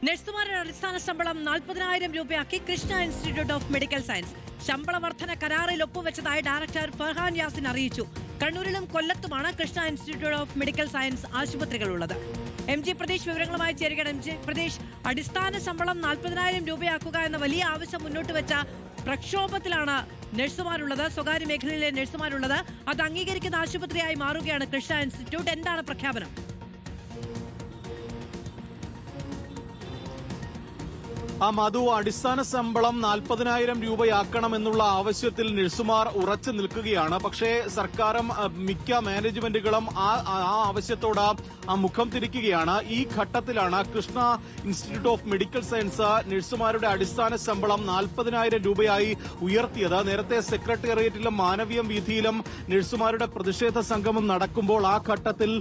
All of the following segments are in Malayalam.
നഴ്സുമാരുടെ അടിസ്ഥാന ശമ്പളം 40,000 രൂപയാക്കി Krishna Institute of Medical Science. ശമ്പള വർധന കരാറിൽ ഒപ്പുവെച്ചതായി ഡയറക്ടർ ഫർഹാൻ യാസിൻ അറിയിച്ചു. കണ്ണൂരിലും കൊല്ലത്തുമാണ് Krishna Institute of Medical Science ആശുപത്രികളുള്ളത്. MG പ്രദേശ് വിവരങ്ങളുമായി ചേരുകയാണ്. MG പ്രദേശ്, അടിസ്ഥാന ശമ്പളം 40,000 രൂപയാക്കുക എന്ന വലിയ ആവശ്യം മുന്നോട്ട് വെച്ച പ്രക്ഷോഭത്തിലാണ് നഴ്സുമാരുള്ളത്, സ്വകാര്യ മേഖലയിലെ നഴ്സുമാരുള്ളത്. അത് അംഗീകരിക്കുന്ന ആശുപത്രിയായി മാറുകയാണ് കൃഷ്ണ ഇൻസ്റ്റിറ്റ്യൂട്ട്. എന്താണ് പ്രഖ്യാപനം? മധു, അടിസ്ഥാന ശമ്പളം 40,000 രൂപയാക്കണമെന്നുള്ള ആവശ്യത്തിൽ നഴ്സുമാർ ഉറച്ചു നിൽക്കുകയാണ്. പക്ഷേ സർക്കാരും മിക്ക മാനേജ്മെന്റുകളും ആ ആവശ്യത്തോട് മുഖം തിരിക്കുകയാണ്. ഈ ഘട്ടത്തിലാണ് Krishna Institute of Medical Science നഴ്സുമാരുടെ അടിസ്ഥാന ശമ്പളം 40,000 രൂപയായി ഉയർത്തിയത്. നേരത്തെ സെക്രട്ടേറിയറ്റിലും മാനവീയം വീഥിയിലും നഴ്സുമാരുടെ പ്രതിഷേധ സംഗമം നടക്കുമ്പോൾ ആ ഘട്ടത്തിൽ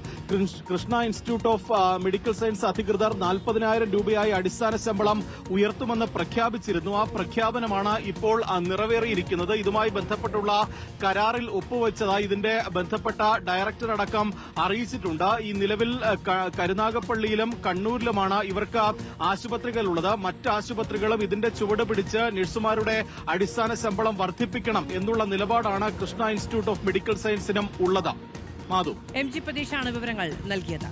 Krishna Institute of Medical science അധികൃതർ 40,000 രൂപയായി അടിസ്ഥാന ശമ്പളം ഉയർത്തുമെന്ന് പ്രഖ്യാപിച്ചിരുന്നു. ആ പ്രഖ്യാപനമാണ് ഇപ്പോൾ നിറവേറിയിരിക്കുന്നത്. ഇതുമായി ബന്ധപ്പെട്ടുള്ള കരാറിൽ ഒപ്പുവെച്ചതായി ഇതിന്റെ ബന്ധപ്പെട്ട ഡയറക്ടർ അടക്കം അറിയിച്ചിട്ടുണ്ട്. ഈ നിലവിൽ കരുനാഗപ്പള്ളിയിലും കണ്ണൂരിലുമാണ് ഇവർക്ക് ആശുപത്രികളുള്ളത്. മറ്റ് ആശുപത്രികളും ഇതിന്റെ ചുവട് പിടിച്ച് നഴ്സുമാരുടെ അടിസ്ഥാന ശമ്പളം വർദ്ധിപ്പിക്കണം എന്നുള്ള നിലപാടാണ് കൃഷ്ണ ഇൻസ്റ്റിറ്റ്യൂട്ട് ഓഫ് മെഡിക്കൽ സയൻസിനും ഉള്ളത്. മാധു, MG പ്രദേശാണ് വിവരങ്ങൾ നൽകിയത്.